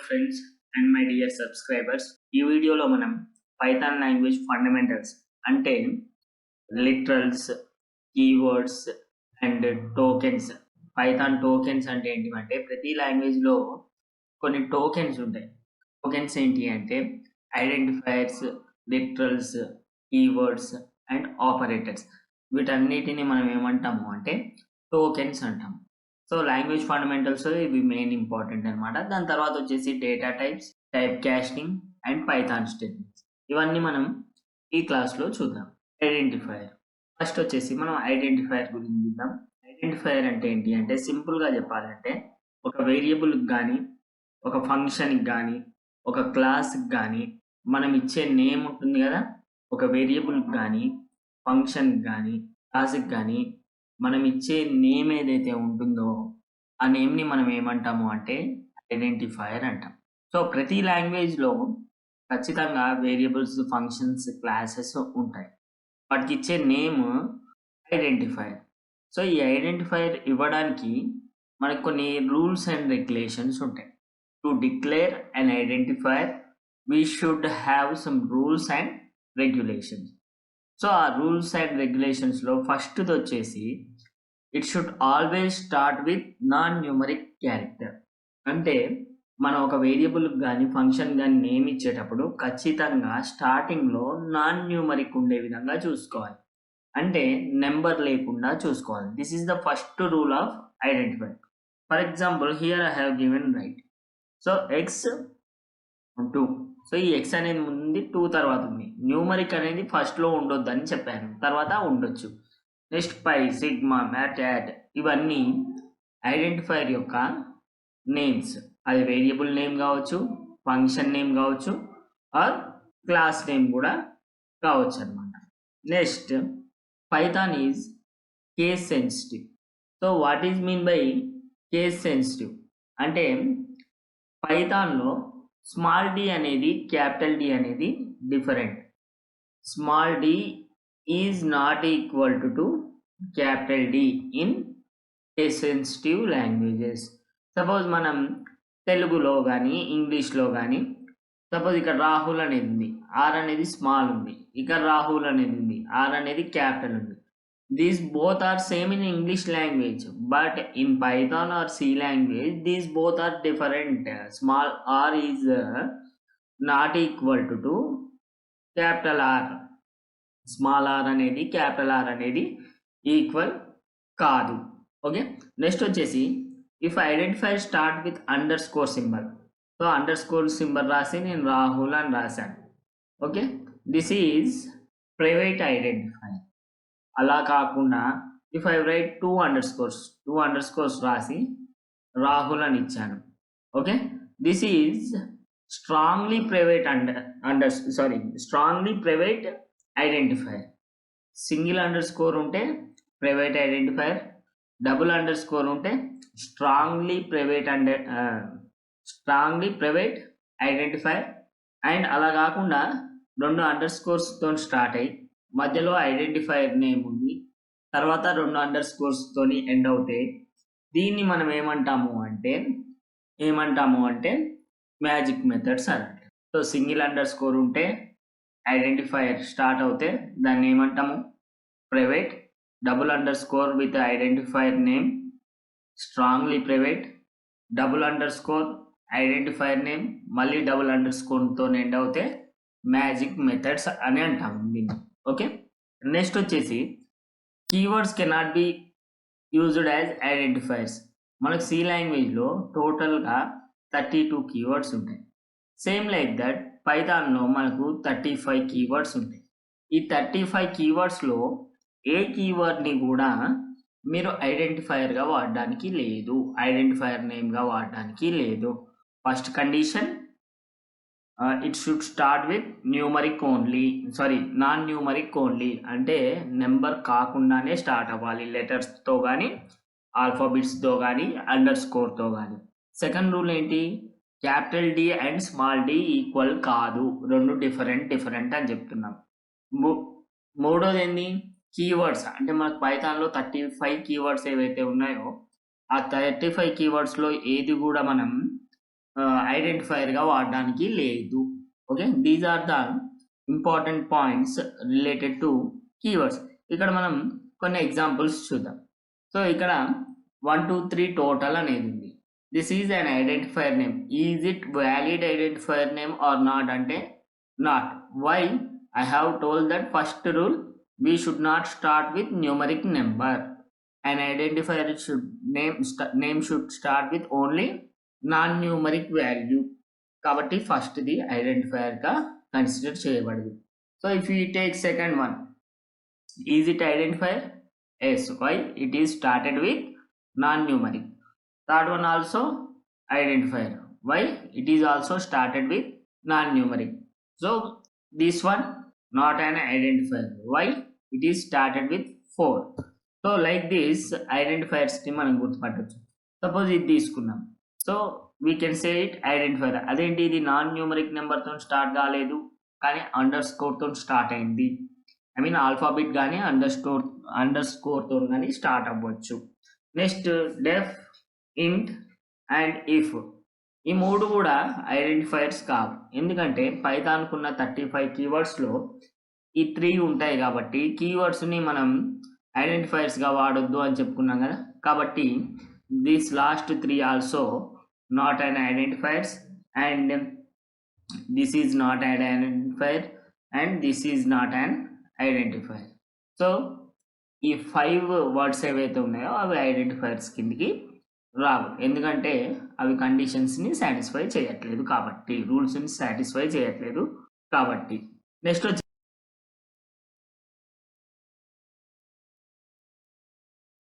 friends and my dear subscribers. ఈ వీడియోలో మనం పైథాన్ లాంగ్వేజ్ ఫండమెంటల్స్ అంటే literals, keywords and tokens. Python tokens అంటే ఏంటంటే ప్రతి లాంగ్వేజ్లో కొన్ని టోకెన్స్ ఉంటాయి. టోకెన్స్ ఏంటి అంటే identifiers, literals, keywords and operators. వీటన్నిటిని మనం ఏమంటాము అంటే టోకెన్స్ అంటాం. సో లాంగ్వేజ్ ఫండమెంటల్స్ ఇవి మెయిన్ ఇంపార్టెంట్ అనమాట. దాని తర్వాత వచ్చేసి data types, type casting and Python statements. ఇవన్నీ మనం ఈ క్లాస్లో చూద్దాం. ఐడెంటిఫైయర్ ఫస్ట్ వచ్చేసి మనం ఐడెంటిఫైయర్ గురించి చూద్దాం. ఐడెంటిఫైయర్ అంటే ఏంటి అంటే సింపుల్గా చెప్పాలంటే ఒక వేరియబుల్కి కానీ, ఒక ఫంక్షన్కి కానీ, ఒక క్లాస్కి కానీ మనం ఇచ్చే నేమ్ ఉంటుంది కదా. ఒక వేరియబుల్కి కానీ, ఫంక్షన్కి కానీ, క్లాస్కి కానీ మనం ఇచ్చే నేమ్ ఏదైతే ఉంటుందో ఆ నేమ్ని మనం ఏమంటాము అంటే ఐడెంటిఫైయర్ అంటాం. సో ప్రతి లాంగ్వేజ్లో ఖచ్చితంగా వేరియబుల్స్, ఫంక్షన్స్, క్లాసెస్ ఉంటాయి. వాటికి ఇచ్చే నేమ్ ఐడెంటిఫైయర్. సో ఈ ఐడెంటిఫైయర్ ఇవ్వడానికి మనకు కొన్ని రూల్స్ అండ్ రెగ్యులేషన్స్ ఉంటాయి. To declare an identifier we should have some rules and regulations. So ఆ రూల్స్ అండ్ రెగ్యులేషన్స్లో ఫస్ట్ది వచ్చేసి it should always start with non numeric character. అంటే మనం ఒక వేరియబుల్కి కానీ, ఫంక్షన్ కానీ నేమ్ ఇచ్చేటప్పుడు ఖచ్చితంగా స్టార్టింగ్లో నాన్ న్యూమరిక్ ఉండే విధంగా చూసుకోవాలి. అంటే నెంబర్ లేకుండా చూసుకోవాలి. This is the first rule of identifier. For example here I have given right. So X 2. So ఈ ఎక్స్ అనేది ముందు 2 తర్వాత ఉంది. న్యూమరిక్ అనేది ఫస్ట్లో ఉండొద్దు అని చెప్పాను, తర్వాత ఉండొచ్చు. Next pi, sigma, mat, add ఇవన్నీ ఐడెంటిఫైయర్ యొక్క నేమ్స్. అది వేరియబుల్ నేమ్ కావచ్చు, ఫంక్షన్ నేమ్ కావచ్చు, ఆర్ క్లాస్ నేమ్ కూడా కావచ్చు అనమాట. Next Python is case sensitive. So what is mean by case sensitive అంటే పైథాన్లో స్మాల్ డి అనేది క్యాపిటల్ డి అనేది different. Small D is not equal to capital D in case sensitive languages. Suppose మనం తెలుగులో కానీ, ఇంగ్లీష్లో కానీ సపోజ్ ఇక్కడ రాహుల్ అనేది ఉంది, ఆర్ అనేది స్మాల్ ఉంది. ఇక్కడ రాహుల్ అనేది ఉంది, ఆర్ అనేది క్యాపిటల్ ఉంది. These both are same in English language, but in Python or C language, these both are different. Small r is not equal to capital R. Small r అనేది capital R అనేది equal కాదు. Okay, next వచ్చేసి if identifier start with underscore symbol. So underscore symbol రాసి నేను రాహుల్ అని రాశాను. Okay, this is private identifier. అలా కాకుండా if I write 2 underscores రాసి రాహుల్ అని ఇచ్చాను. Okay, this is strongly private identifier. Single underscore ఉంటే private identifier, double underscore ఉంటే స్ట్రాంగ్లీ ప్రైవేట్ ఐడెంటిఫైర్. అండ్ అలా కాకుండా 2 అండర్ స్కోర్స్తో స్టార్ట్ అయ్యి మధ్యలో ఐడెంటిఫైయర్ నేమ్ ఉంది, తర్వాత 2 అండర్ స్కోర్స్తోని ఎండ్ అవుతాయి. దీన్ని మనం ఏమంటాము అంటే మ్యాజిక్ మెథడ్స్ అన్నట్టు. సో సింగిల్ అండర్ స్కోర్ ఉంటే ఐడెంటిఫైయర్ స్టార్ట్ అవుతే దాన్ని ఏమంటాము private. Double under score with identifier name strongly private. Double under score identifier name మళ్ళీ డబుల్ అండర్ స్కోర్తో ఎండ్ అవుతే మ్యాజిక్ మెథడ్స్ అని అంటాము దీన్ని. ఓకే, నెక్స్ట్ వచ్చేసి keywords cannot be used as identifiers. మనకు సి లాంగ్వేజ్లో టోటల్గా 32 కీవర్డ్స్ ఉంటాయి. సేమ్ లైక్ దట్ పైథాన్లో మనకు 35 కీవర్డ్స్ ఉంటాయి. ఈ 35 కీవర్డ్స్లో ఏ కీవర్డ్ని కూడా మీరు ఐడెంటిఫైయర్గా వాడడానికి లేదు, ఐడెంటిఫైయర్ నేమ్గా వాడడానికి లేదు. First condition it should start with non numeric only. అంటే నెంబర్ కాకుండానే స్టార్ట్ అవ్వాలి, లెటర్స్తో కానీ, ఆల్ఫాబెట్స్తో కానీ, అండర్ స్కోర్తో కానీ. సెకండ్ రూల్ ఏంటి, capital D and small D equal కాదు, 2 డిఫరెంట్ అని చెప్తున్నాం. మూడోది ఏంటి, కీవర్డ్స్. అంటే మనకు పైథాన్లో 35 కీవర్డ్స్ ఏవైతే ఉన్నాయో ఆ 35 కీవర్డ్స్లో ఏది కూడా మనం ఐడెంటిఫైయర్గా వాడడానికి లేదు. Okay, these are the important points related to keywords. ఇక్కడ మనం కొన్ని ఎగ్జాంపుల్స్ చూద్దాం. సో ఇక్కడ 1 2 3 టోటల్ అనేది ఉంది. This is an identifier name. Is it valid identifier name or not అంటే not. Why? I have told that first rule, we should not start with numeric number. An identifier name should start with only non-numeric value. కాబట్టి first the identifier గా consider చేయబడదు. So if you take second one, is it identifier? Yes. Why? It is started with non-numeric. Third one also identifier. Why? It is also started with non-numeric. So this one not an identifier. Why? It is started with 4. So like this identifiers ని మనం గుర్తుపట్టొచ్చు. Suppose ఇది తీసుకున్నాం. So we can say it identifier. అదేంటి, ఇది non numeric నెంబర్తో start కాలేదు కానీ అండర్ స్కోర్తో స్టార్ట్ అయింది. ఐ మీన్ ఆల్ఫాబెట్ కానీ అండర్ స్కోర్తో కానీ స్టార్ట్ అవ్వచ్చు. నెక్స్ట్ డెఫ్, ఇంట్ అండ్ ఇఫ్. ఈ మూడు కూడా ఐడెంటిఫైర్స్ కావు. ఎందుకంటే పైథాన్కున్న 35 కీవర్డ్స్లో ఈ 3 ఉంటాయి కాబట్టి కీవర్డ్స్ని మనం ఐడెంటిఫైర్స్గా వాడొద్దు అని చెప్పుకున్నాం కదా. కాబట్టి this last 3 also not an identifiers, and this is not an identifier, and this is not an identifier. So ఈ 5 వర్డ్స్ ఏవైతే ఉన్నాయో అవి ఐడెంటిఫైర్స్ కిందికి రావు. ఎందుకంటే అవి కండిషన్స్ని సాటిస్ఫై చేయట్లేదు కాబట్టి, రూల్స్ని సాటిస్ఫై చేయట్లేదు కాబట్టి. నెక్స్ట్ వచ్చి